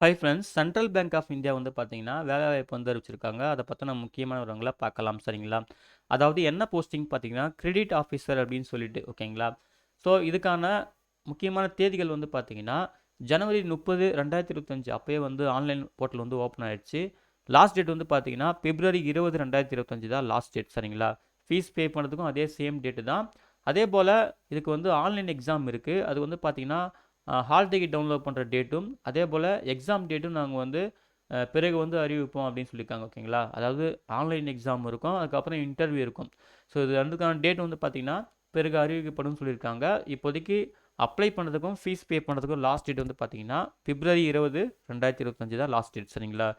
Hi friends, central bank of India வந்து பார்த்தீங்கன்னா, வேலைவாய்ப்பு வந்து அறிவிச்சிருக்காங்க. அத பத்தின முக்கியமான விவரங்கள பார்க்கலாம். சரிங்களா? அதாவது என்ன போஸ்டிங் பார்த்தீங்கன்னா, கிரெடிட் ஆஃபீசர் அப்படின்னு சொல்லிட்டு ஓகேங்களா? ஸோ, இதுக்கான முக்கியமான தேதிகள் வந்து பார்த்தீங்கன்னா, ஜனவரி 30, 2025 அப்பயே வந்து ஆன்லைன் போர்ட்டல் வந்து ஓப்பன் ஆயிடுச்சு. லாஸ்ட் டேட் வந்து பார்த்தீங்கன்னா, பிப்ரவரி 20, 2025 தான் லாஸ்ட் டேட். சரிங்களா? ஃபீஸ் பே பண்ணுறதுக்கும் அதே சேம் டேட்டு தான். அதேபோல இதுக்கு வந்து ஆன்லைன் எக்ஸாம் இருக்கு. அது வந்து பார்த்தீங்கன்னா ஹால் டிக்கெட் டவுன்லோட் பண்ணுற டேட்டும் அதே போல் எக்ஸாம் டேட்டும் நாங்கள் வந்து பிறகு வந்து அறிவிப்போம் அப்படின்னு சொல்லியிருக்காங்க. ஓகேங்களா? அதாவது ஆன்லைன் எக்ஸாம் இருக்கும், அதுக்கப்புறம் இன்டர்வியூ இருக்கும். ஸோ இது ரெண்டுக்கான டேட் வந்து பார்த்தீங்கன்னா பிறகு அறிவிக்கப்படும் சொல்லியிருக்காங்க. இப்போதைக்கு அப்ளை பண்ணுறதுக்கும் ஃபீஸ் பே பண்ணுறதுக்கும் லாஸ்ட் டேட் வந்து பார்த்தீங்கன்னா பிப்ரவரி 20, 2025 தான் லாஸ்ட் டேட். சரிங்களா?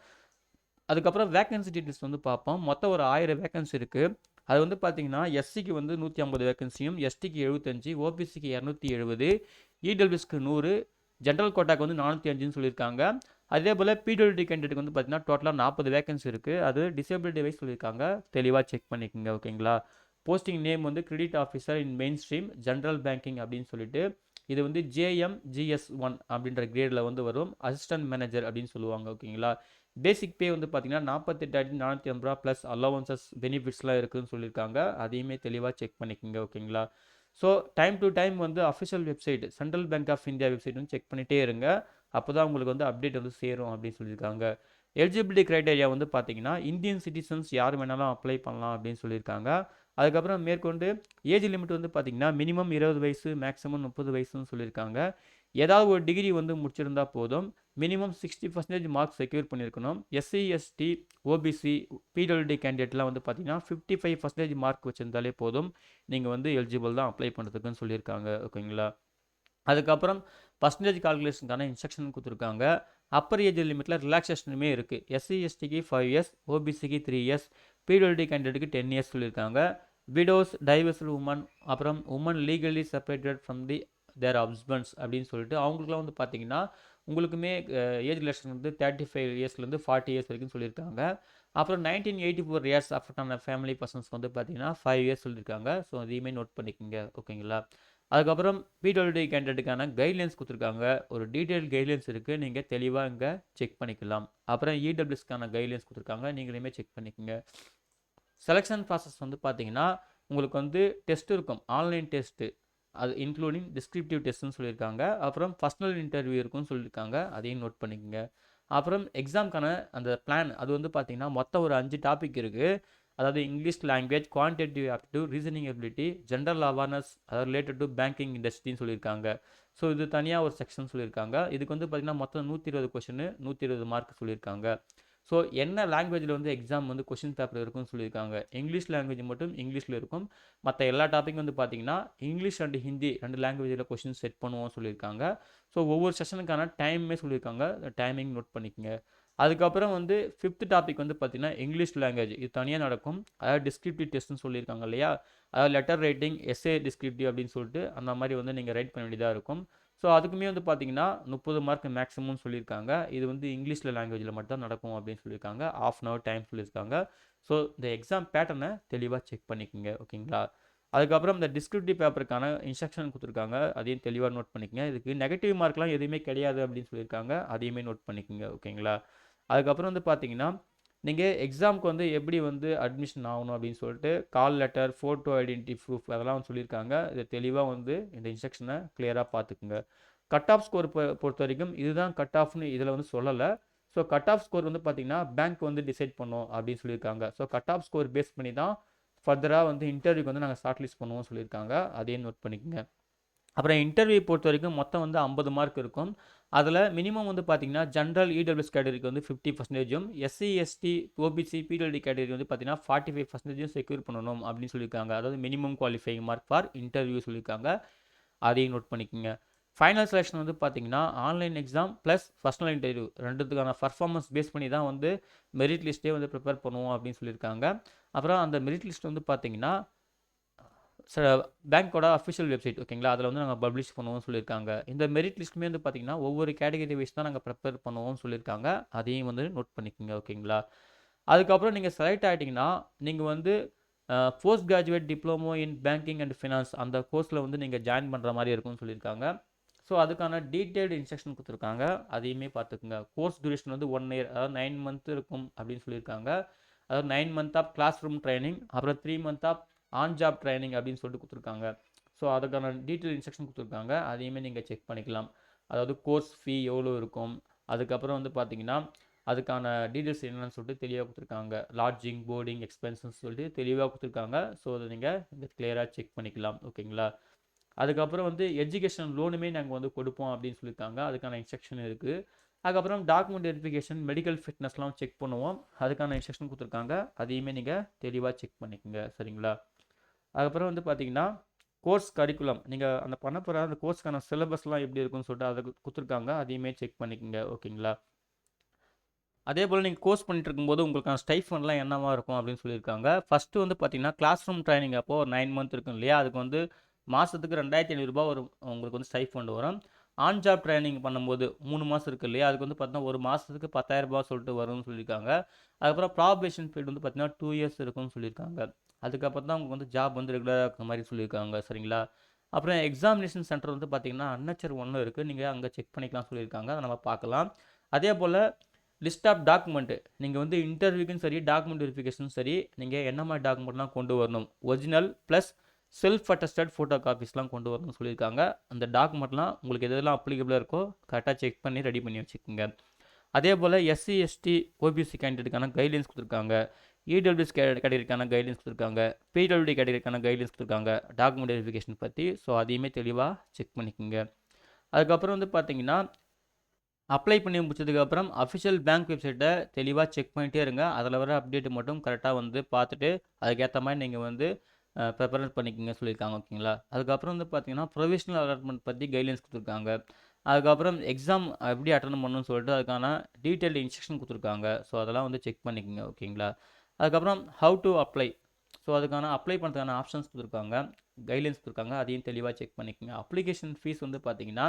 அதுக்கப்புறம் வேகன்சி டீட்டெயில்ஸ் வந்து பார்ப்போம். மொத்தம் ஒரு 1000 வேகன்சி இருக்குது. அது வந்து பார்த்தீங்கன்னா எஸ்சிக்கு வந்து 150 வேகன்சியும், எஸ்டிக்கு 75, ஓபிசிக்கு 270, இடபிள்யூஎஸ்க்கு 100, ஜென்ரல் கோட்டாக்கு வந்து 405ன்னு சொல்லியிருக்காங்க. அதே போல் பிடபிள்யூடி கேண்டிடேட்டுக்கு வந்து பார்த்தீங்கன்னா டோட்டலாக 40 வேகன்சி இருக்குது. அது டிசேபிலிட்டி வைஸ் சொல்லியிருக்காங்க. தெளிவாக செக் பண்ணிக்கோங்க. ஓகேங்களா? போஸ்டிங் நேம் வந்து கிரெடிட் ஆஃபீஸர் இன் மெயின் ஸ்ட்ரீம் ஜென்ரல் பேங்கிங் அப்படின்னு சொல்லிட்டு இது வந்து JMGS1 அப்படின்ற கிரேடில் வந்து வரும். அசிஸ்டன்ட் மேனேஜர் அப்படின்னு சொல்லுவாங்க. ஓகேங்களா? பேசிக் பே வந்து பார்த்தீங்கன்னா 48,450 ரூபா ப்ளஸ் அலவன்சஸ் பெனிஃபிட்ஸ்லாம் இருக்குதுன்னு சொல்லியிருக்காங்க. அதையுமே தெளிவாக செக் பண்ணிக்கோங்க. ஓகேங்களா? ஸோ டைம் டு டைம் வந்து official website central bank of India website வந்து செக் பண்ணிகிட்டே இருங்க. அப்போ தான் உங்களுக்கு வந்து அப்டேட் வந்து சேரும் அப்படின்னு சொல்லியிருக்காங்க. எலிஜிபிலிட்டி க்ரைட்டேரியா வந்து பார்த்தீங்கன்னா இந்தியன் சிட்டிசன்ஸ் யார் வேணாலும் அப்ளை பண்ணலாம் அப்படின்னு சொல்லியிருக்காங்க. அதுக்கப்புறம் மேற்கொண்டு ஏஜ் லிமிட் வந்து பார்த்தீங்கன்னா மினிமம் 20 வயசு, மேக்ஸிமம் 30 வயசுன்னு சொல்லியிருக்காங்க. ஏதாவது ஒரு டிகிரி வந்து முடிச்சிருந்தா போதும். மினிமம் 60% மார்க் செக்யூர் பண்ணியிருக்கணும். எஸ்சி, எஸ்டி, ஓபிசி, பிடபிள்யூடி கேண்டிடேட்லாம் வந்து பார்த்தீங்கன்னா 55% மார்க் வச்சிருந்தாலே போதும். நீங்கள் வந்து எலிஜிபிள் தான் அப்ளை பண்ணுறதுக்குன்னு சொல்லியிருக்காங்க. ஓகேங்களா? அதுக்கப்புறம் பர்சன்டேஜ் கால்குலேஷனுக்கான இன்ஸ்ட்ரக்ஷன் கொடுத்துருக்காங்க. அப்பர் ஏஜ் லிமிட்டில் ரிலாக்ஸேஷனுமே இருக்குது. எஸ்சி எஸ்டிக்கு 5 இயர்ஸ், ஓபிசிக்கு 3 இயர்ஸ், பிடபிள்யூடி கேண்டிடேட்டுக்கு 10 இயர்ஸ் சொல்லியிருக்காங்க. விடோஸ், டைவர்ஸ்டு உமன், அப்புறம் women legally separated from the their husbands அப்படின்னு சொல்லிட்டு அவங்களுக்குலாம் வந்து பார்த்தீங்கன்னா உங்களுக்குமே ஏஜ் ரிலாக்ஸேஷன் வந்து 35 இயர்ஸ்லேருந்து 40 இயர்ஸ் வரைக்கும் சொல்லியிருக்காங்க. அப்புறம் 1984 இயர்ஸ் ஆஃப்டர் ஃபேமிலி பர்சன்ஸ்க்கு வந்து பார்த்தீங்கன்னா 5 இயர்ஸ் சொல்லியிருக்காங்க. ஸோ அதையுமே நோட் பண்ணிக்கோங்க. ஓகேங்களா? அதுக்கப்புறம் பிடபிள்யூடி கேண்டிடேட்டுக்கான கைட்லைன்ஸ் கொடுத்துருக்காங்க. ஒரு டீட்டெயில் கைட்லைன்ஸ் இருக்குது. நீங்கள் தெளிவாக இங்கே செக் பண்ணிக்கலாம். அப்புறம் இடபிள்யூஎஸ்க்கான கைட்லைன்ஸ் கொடுத்துருக்காங்க. நீங்களுமே செக் பண்ணிக்கோங்க. செலெக்ஷன் ப்ராசஸ் வந்து பார்த்தீங்கன்னா உங்களுக்கு வந்து டெஸ்ட் இருக்கும். Online test. அது இன்க்ளூடிங் டிஸ்கிரிப்டிவ் டெஸ்ட்னு சொல்லியிருக்காங்க. அப்புறம் பர்சனல் இன்டர்வியூ இருக்குன்னு சொல்லியிருக்காங்க. அதையும் நோட் பண்ணிக்கோங்க. அப்புறம் எக்ஸாம்க்கான அந்த பிளான் அது வந்து பார்த்தீங்கன்னா மொத்தம் ஒரு 5 டாபிக் இருக்குது. அதாவது English language, quantitative aptitude, reasoning ability, general awareness, அதாவது ரிலேட்டட் டு பேங்கிங் இண்டஸ்ட்ரின்னு சொல்லியிருக்காங்க. ஸோ இது தனியாக ஒரு செக்ஷன் சொல்லியிருக்காங்க. இதுக்கு வந்து பார்த்தீங்கன்னா மொத்தம் 120 கொஷின், 120 மார்க் சொல்லியிருக்காங்க. ஸோ என்ன லாங்குவேஜில் வந்து எக்ஸாம் வந்து கொஷின் பேப்பர் இருக்குன்னு சொல்லியிருக்காங்க. இங்கிலீஷ் லாங்குவேஜ் மட்டும் இங்கிலீஷில் இருக்கும். மற்ற எல்லா டாப்பிக்கும் வந்து பார்த்தீங்கன்னா இங்கிலீஷ் அண்ட் ஹிந்தி 2 லாங்குவேஜில் கொஷின் செட் பண்ணுவோம் சொல்லியிருக்காங்க. ஸோ ஒவ்வொரு செஷனுக்கான டைமே சொல்லியிருக்காங்க. டைமிங் நோட் பண்ணிக்கோங்க. அதுக்கப்புறம் வந்து 5th டாபிக் வந்து பார்த்தீங்கன்னா இங்கிலீஷ் லாங்குவேஜ் இது தனியாக நடக்கும். அதாவது டிஸ்கிரிப்டிவ் டெஸ்ட்னு சொல்லியிருக்காங்க இல்லையா? அதாவது லெட்டர் ரைட்டிங், எஸ்ஏ டிஸ்கிரிப்டிவ் அப்படின்னு சொல்லிட்டு அந்த மாதிரி வந்து நீங்கள் ரைட் பண்ண வேண்டியதாக இருக்கும். ஸோ அதுக்குமே வந்து பார்த்தீங்கன்னா 30 மார்க் மேக்ஸிமம்னு சொல்லியிருக்காங்க. இது வந்து இங்கிலீஷில் லாங்குவேஜில் மட்டும் தான் நடக்கும் அப்படின்னு சொல்லியிருக்காங்க. ½ அன் ஹவர் டைம் சொல்லியிருக்காங்க. ஸோ இந்த எக்ஸாம் பேட்டர்னை தெளிவாக செக் பண்ணிக்கோங்க. ஓகேங்களா? அதுக்கப்புறம் இந்த டிஸ்கிரிப்டிவ் பேப்பருக்கான இன்ஸ்ட்ரக்ஷன் கொடுத்துருக்காங்க. அதையும் தெளிவாக நோட் பண்ணிக்கோங்க. இதுக்கு நெகட்டிவ் மார்க்லாம் எதுவுமே கிடையாது அப்படின்னு சொல்லியிருக்காங்க. அதையுமே நோட் பண்ணிக்கோங்க. ஓகேங்களா? அதுக்கப்புறம் வந்து பார்த்தீங்கன்னா நீங்கள் எக்ஸாமுக்கு வந்து எப்படி வந்து அட்மிஷன் ஆகணும் அப்படின்னு சொல்லிட்டு call letter, photo identity proof அதெல்லாம் வந்து சொல்லியிருக்காங்க. இதை தெளிவாக வந்து இந்த இன்ஸ்ட்ரக்ஷனை கிளியராக பார்த்துக்குங்க. கட் ஆஃப் ஸ்கோர் பொறுத்த வரைக்கும் இதுதான் கட் ஆஃப்னு இதில் வந்து சொல்லலை. ஸோ கட் ஆஃப் ஸ்கோர் வந்து பார்த்தீங்கன்னா பேங்க் வந்து டிசைட் பண்ணும் அப்படின்னு சொல்லியிருக்காங்க. So cut off score base பண்ணி தான் ஃபர்தராக வந்து இன்டர்வியூக்கு வந்து நாங்கள் ஷார்ட் லிஸ்ட் பண்ணுவோம் சொல்லியிருக்காங்க. அதையும் நோட் பண்ணிக்கோங்க. அப்புறம் இன்டர்வியூ பொறுத்த வரைக்கும் மொத்தம் வந்து 50 மார்க் இருக்கும். அதில் மினிமம் வந்து பார்த்தீங்கன்னா ஜென்ரல் இடபிள்யூஎஸ் கேட்டகரிக்கு வந்து 50%, SC ST OBC PWD category வந்து பார்த்தீங்கன்னா 45% செக்யூர் பண்ணணும் அப்படின்னு சொல்லியிருக்காங்க. அதாவது minimum qualifying mark for interview சொல்லியிருக்காங்க. அதையும் நோட் பண்ணிக்கோங்க. ஃபைனல் செலெக்ஷன் வந்து பார்த்தீங்கன்னா online exam plus personal interview ரெண்டுத்துக்கான பர்ஃபார்மன்ஸ் பேஸ் பண்ணி தான் வந்து மெரிட் லிஸ்ட்டே வந்து ப்ரிப்பேர் பண்ணுவோம் அப்படின்னு சொல்லியிருக்காங்க. அப்புறம் அந்த மெரிட் லிஸ்ட் வந்து பார்த்தீங்கன்னா பேங்க்கோட அஃபிஷியல் வெப்சைட் ஓகேங்களா? அதில் வந்து நாங்கள் பப்ளிஷ் பண்ணுவோம்னு சொல்லியிருக்காங்க. இந்த மெரிட் லிஸ்ட்டுமே வந்து பார்த்தீங்கன்னா ஒவ்வொரு கேட்டகரி வைஸ் தான் நாங்கள் ப்ரிப்பேர் பண்ணுவோம்னு சொல்லியிருக்காங்க. அதையும் வந்து நோட் பண்ணிக்கோங்க. ஓகேங்களா? அதுக்கப்புறம் நீங்கள் செலக்ட் ஆகிட்டிங்கன்னா நீங்கள் வந்து post graduate diploma in banking and finance அந்த கோர்ஸில் வந்து நீங்கள் ஜாயின் பண்ணுற மாதிரி இருக்கும்னு சொல்லியிருக்காங்க. ஸோ அதுக்கான டீட்டெயில்டு இன்ஸ்ட்ரக்ஷன் கொடுத்துருக்காங்க, அதையுமே பார்த்துக்குங்க. கோர்ஸ் டியூரேஷன் வந்து 1 இயர், அதாவது 9 மந்த் இருக்கும் அப்படின்னு சொல்லியிருக்காங்க. அதாவது 9 month of classroom training, அப்புறம் 3 month of on job training அப்படின்னு சொல்லிட்டு கொடுத்துருக்காங்க. ஸோ அதுக்கான டீட்டெயில் இன்ஸ்ட்ரக்ஷன் கொடுத்துருக்காங்க, அதையுமே நீங்கள் செக் பண்ணிக்கலாம். அதாவது கோர்ஸ் ஃபீ எவ்வளோ இருக்கும், அதுக்கப்புறம் வந்து பார்த்தீங்கன்னா அதுக்கான டீட்டெயில்ஸ் என்னென்னு சொல்லிட்டு தெளிவாக கொடுத்துருக்காங்க. லாட்ஜிங், போர்டிங் எக்ஸ்பென்சஸ் சொல்லிட்டு தெளிவாக கொடுத்துருக்காங்க. ஸோ அதை நீங்கள் இங்கே கிளியராக செக் பண்ணிக்கலாம். ஓகேங்களா? அதுக்கப்புறம் வந்து எஜுகேஷன் லோனுமே நாங்கள் வந்து கொடுப்போம் அப்படின்னு சொல்லியிருக்காங்க, அதுக்கான இன்ஸ்ட்ரக்ஷன் இருக்குது. அதுக்கப்புறம் டாக்குமெண்ட் வெரிஃபிகேஷன், மெடிக்கல் ஃபிட்னஸ்லாம் செக் பண்ணுவோம், அதுக்கான இன்ஸ்ட்ரக்ஷன் கொடுத்துருக்காங்க, அதையுமே நீங்கள் தெளிவாக செக் பண்ணிக்கோங்க. சரிங்களா? அதுக்கப்புறம் வந்து பார்த்தீங்கன்னா கோர்ஸ் கரிக்குலம், நீங்கள் அந்த பண்ண போகிற அந்த கோர்ஸ்க்கான சிலபஸ்லாம் எப்படி இருக்குன்னு சொல்லிட்டு அதை கொடுத்துருக்காங்க, அதையுமே செக் பண்ணிக்கோங்க. ஓகேங்களா? அதே போல் நீங்கள் கோர்ஸ் பண்ணிட்டு இருக்கும்போது உங்களுக்கான ஸ்டைஃபண்ட்லாம் என்னவா இருக்கும் அப்படின்னு சொல்லியிருக்காங்க. ஃபஸ்ட்டு வந்து பார்த்தீங்கன்னா கிளாஸ் ரூம் ட்ரைனிங் அப்போ ஒரு 9 மந்த் இருக்கும் இல்லையா, அதுக்கு வந்து மாதத்துக்கு 2500 ஒரு உங்களுக்கு வந்து ஸ்டைஃபண்ட் வரும். ஆன் ஜாப் ட்ரைனிங் பண்ணும்போது 3 மாதம் இருக்குது இல்லையா, அதுக்கு வந்து பார்த்தீங்கன்னா ஒரு மாதத்துக்கு 10,000 சொல்லிட்டு வரும்னு சொல்லியிருக்காங்க. அதுக்கப்புறம் ப்ராபேஷன் பீரியட் வந்து பார்த்தீங்கன்னா 2 இயர்ஸ் இருக்கும்னு சொல்லியிருக்காங்க. அதுக்கப்புறம் தான் உங்களுக்கு வந்து ஜாப் வந்து ரெகுலராக இருக்கிற மாதிரி சொல்லியிருக்காங்க. சரிங்களா? அப்புறம் எக்ஸாமினேஷன் சென்டர் வந்து பார்த்தீங்கன்னா அன்னச்சர் 1 இருக்குது, நீங்கள் அங்கே செக் பண்ணிக்கலாம் சொல்லியிருக்காங்க, அதை நம்ம பார்க்கலாம். அதே போல் லிஸ்ட் ஆஃப் டாக்குமெண்ட்டு, நீங்கள் வந்து இன்டர்வியூக்கும் சரி டாக்குமெண்ட் வெரிஃபிகேஷனும் சரி நீங்கள் என்ன மாதிரி டாக்குமெண்ட்லாம் கொண்டு வரணும், original plus self attested photo காப்பீஸ்லாம் கொண்டு வரணும்னு சொல்லியிருக்காங்க. அந்த டாக்குமெண்ட்லாம் உங்களுக்கு எதெல்லாம் அப்ளிகபிளாக இருக்கோ கரெக்டாக செக் பண்ணி ரெடி பண்ணி வச்சுக்கோங்க. அதே போல் எஸ்சி எஸ்டி ஓபிசி கேண்டிடேட்டுக்கான கைட்லைன்ஸ் கொடுத்துருக்காங்க, இடபிள்யூஎஸ் கேட்டகரிக்கான கைட்லைன்ஸ் கொடுத்துருக்காங்க, பிடபிள்யூடி கேட்டகரிக்கான கைட்லைன்ஸ் கொடுத்துருக்காங்க டாக்குமெண்ட் வெரிஃபிகேஷன் பற்றி. ஸோ அதையுமே தெளிவாக செக் பண்ணிக்கோங்க. அதுக்கப்புறம் வந்து பார்த்தீங்கன்னா அப்ளை பண்ணி முடிச்சதுக்கப்புறம் அஃபிஷியல் பேங்க் வெப்சைட்டை தெளிவாக செக் பண்ணிகிட்டே இருங்க. அதில் வர அப்டேட் மட்டும் கரெக்டாக வந்து பார்த்துட்டு அதுக்கேற்ற மாதிரி நீங்கள் வந்து ப்ரிப்பேர் பண்ணிக்கோங்க சொல்லியிருக்காங்க. ஓகேங்களா? அதுக்கப்புறம் வந்து பார்த்தீங்கன்னா ப்ரொவிஷனல் அலாட்மெண்ட் பற்றி கைட்லைன்ஸ் கொடுத்துருக்காங்க. அதுக்கப்புறம் எக்ஸாம் எப்படி அட்டன் பண்ணணும்னு சொல்லிட்டு அதுக்கான டீட்டெயில் இன்ஸ்ட்ரக்ஷன் கொடுத்துருக்காங்க. ஸோ அதெல்லாம் வந்து செக் பண்ணிக்கோங்க. ஓகேங்களா? அதுக்கப்புறம் ஹவு டு அப்ளை, ஸோ அதுக்கான அப்ளை பண்ணுறதுக்கான ஆப்ஷன்ஸ் கொடுத்துருக்காங்க, கைட்லைன்ஸ் கொடுத்துருக்காங்க, அதையும் தெளிவாக செக் பண்ணிக்கோங்க. அப்ளிகேஷன் ஃபீஸ் வந்து பார்த்தீங்கன்னா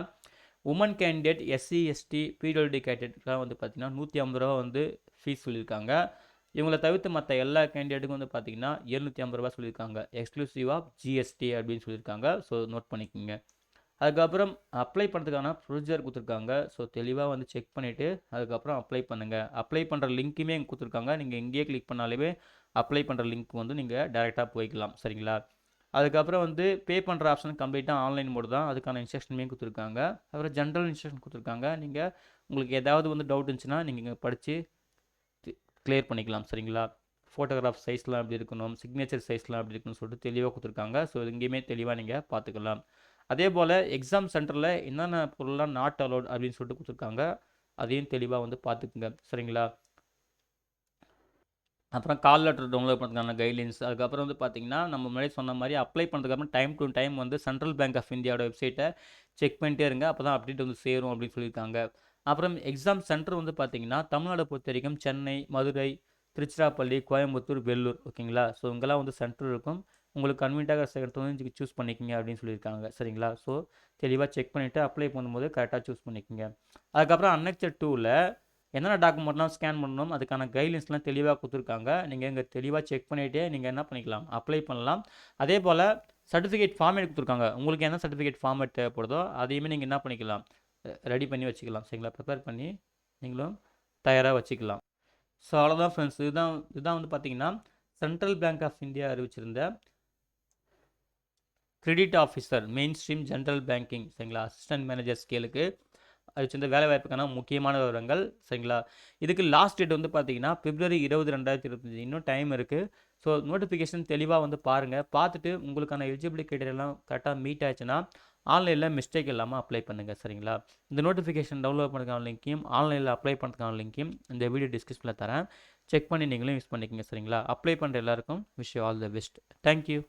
woman candidate, SC ST PWD கேண்டிடேட்லாம் வந்து பார்த்தீங்கன்னா 150 ரூபா வந்து ஃபீஸ் சொல்லியிருக்காங்க. இவங்களை தவிர்த்து மற்ற எல்லா கேண்டிடேட்டுக்கும் வந்து பார்த்தீங்கன்னா 750 ரூபா சொல்லியிருக்காங்க, எக்ஸ்க்ளூசிவ் ஆஃப் ஜிஎஸ்டி அப்படின்னு சொல்லியிருக்காங்க. ஸோ நோட் பண்ணிக்கோங்க. அதுக்கப்புறம் அப்ளை பண்ணுறதுக்கான ப்ரொசீஜர் கொடுத்துருக்காங்க. ஸோ தெளிவாக வந்து செக் பண்ணிவிட்டு அதுக்கப்புறம் அப்ளை பண்ணுங்கள். அப்ளை பண்ணுற லிங்க்குமே இங்கே கொடுத்துருக்காங்க, நீங்கள் இங்கேயே கிளிக் பண்ணாலே அப்ளை பண்ணுற லிங்க் வந்து நீங்கள் டேரெக்டாக போய்க்கலாம். சரிங்களா? அதுக்கப்புறம் வந்து பே பண்ணுற ஆப்ஷன் கம்ப்ளீட்டாக ஆன்லைன் மோடு தான், அதுக்கான இன்ஸ்ட்ரக்ஷனுமே கொடுத்துருக்காங்க. அப்புறம் ஜென்ரல் இன்ஸ்ட்ரக்ஷன் கொடுத்துருக்காங்க, நீங்கள் உங்களுக்கு ஏதாவது வந்து டவுட் இருந்துச்சுன்னா நீங்கள் இங்கே படித்து கிளியர் பண்ணிக்கலாம். சரிங்களா? ஃபோட்டோகிராஃப் சைஸ்லாம் எப்படி இருக்கணும், சிக்னேச்சர் சைஸ்லாம் எப்படி இருக்குன்னு சொல்லிட்டு தெளிவாக கொடுத்துருக்காங்க. ஸோ இங்கேயுமே தெளிவாக நீங்கள் பார்த்துக்கலாம். அதே போல் எக்ஸாம் சென்டரில் என்னென்ன பொருள்லாம் நாட் அலோட் அப்படின்னு சொல்லிட்டு கொடுத்துருக்காங்க, அதையும் தெளிவாக வந்து பார்த்துக்குங்க. சரிங்களா? அப்புறம் கால் லெட்டர் டவுன்லோட் பண்ணுறதுக்கான கைட்லைன்ஸ், அதுக்கப்புறம் வந்து பார்த்தீங்கன்னா நம்ம முன்னாடி சொன்ன மாதிரி அப்ளை பண்ணுறதுக்கப்புறம் டைம் டு டைம் வந்து சென்ட்ரல் பேங்க் ஆஃப் இந்தியாவோட வெப்சைட்டை செக் பண்ணிட்டே இருங்க, அப்போ தான் அப்டேட் வந்து சேரும் அப்படின்னு சொல்லியிருக்காங்க. அப்புறம் எக்ஸாம் சென்டர் வந்து பார்த்தீங்கன்னா தமிழ்நாடு பொறுத்த வரைக்கும் சென்னை, மதுரை, திருச்சிராப்பள்ளி, கோயம்புத்தூர், வெள்ளூர். ஓகேங்களா? ஸோ இங்கெல்லாம் வந்து சென்டர் இருக்கும், உங்களுக்கு கன்வீனியாக செகண்ட் வந்து சூஸ் பண்ணிக்கோங்க அப்படின்னு சொல்லியிருக்காங்க. சரிங்களா? ஸோ தெளிவாக செக் பண்ணிவிட்டு அப்ளை பண்ணும்போது கரெக்டாக சூஸ் பண்ணிக்கோங்க. அதுக்கப்புறம் அன்னெக்சர் 2ல் என்னென்ன டாக்குமெண்ட்லாம் ஸ்கேன் பண்ணணும் அதுக்கான கைட்லைன்ஸ்லாம் தெளிவாக கொடுத்துருக்காங்க, நீங்கள் இங்கே தெளிவாக செக் பண்ணிவிட்டு நீங்கள் என்ன பண்ணிக்கலாம், அப்ளை பண்ணலாம். அதே போல் சர்டிஃபிகேட் ஃபார்மேட் கொடுத்துருக்காங்க, உங்களுக்கு என்ன சர்டிஃபிகேட் ஃபார்மேட் தேவைப்படுதோ அதையுமே நீங்கள் என்ன பண்ணிக்கலாம், ரெடி பண்ணி வச்சுக்கலாம். சரிங்களா? ப்ரிப்பேர் பண்ணி நீங்களும் தயாராக வச்சுக்கலாம். ஸோ அவ்வளோதான் ஃப்ரெண்ட்ஸ், இதுதான் வந்து பார்த்தீங்கன்னா சென்ட்ரல் பேங்க் ஆஃப் இந்தியா அறிவிச்சிருந்த credit officer mainstream general banking, சரிங்களா, அசிஸ்டன்ட் மேனேஜர் ஸ்கேலுக்கு அறிவிச்சிருந்த வேலை வாய்ப்புக்கான முக்கியமான விவரங்கள். சரிங்களா? இதுக்கு லாஸ்ட் டேட் வந்து பார்த்தீங்கன்னா February 20, 2025, இன்னும் டைம் இருக்குது. ஸோ நோட்டிஃபிகேஷன் தெளிவாக வந்து பாருங்கள், பார்த்துட்டு உங்களுக்கான எலிஜிபிலிட்டி கிரைட்டீரியாலாம் கரெக்டாக மீட் ஆச்சுன்னா ஆன்லைனில் மிஸ்டேக் இல்லாமல் அப்ளை பண்ணுங்கள். சரிங்களா? இந்த நோட்டிஃபிகேஷன் டவுன்லோட் பண்ணுறதுக்கான லிங்க்கையும் ஆன்லைனில் அப்ளை பண்ணுறதுக்கான லிங்க்கையும் இந்த வீடியோ டிஸ்கிரிப்ஷனில் தரேன், செக் பண்ணி நீங்களும் யூஸ் பண்ணிக்கோங்க. சரிங்களா? அப்ளை பண்ணுற எல்லாருக்கும் wish you all the best. Thank you.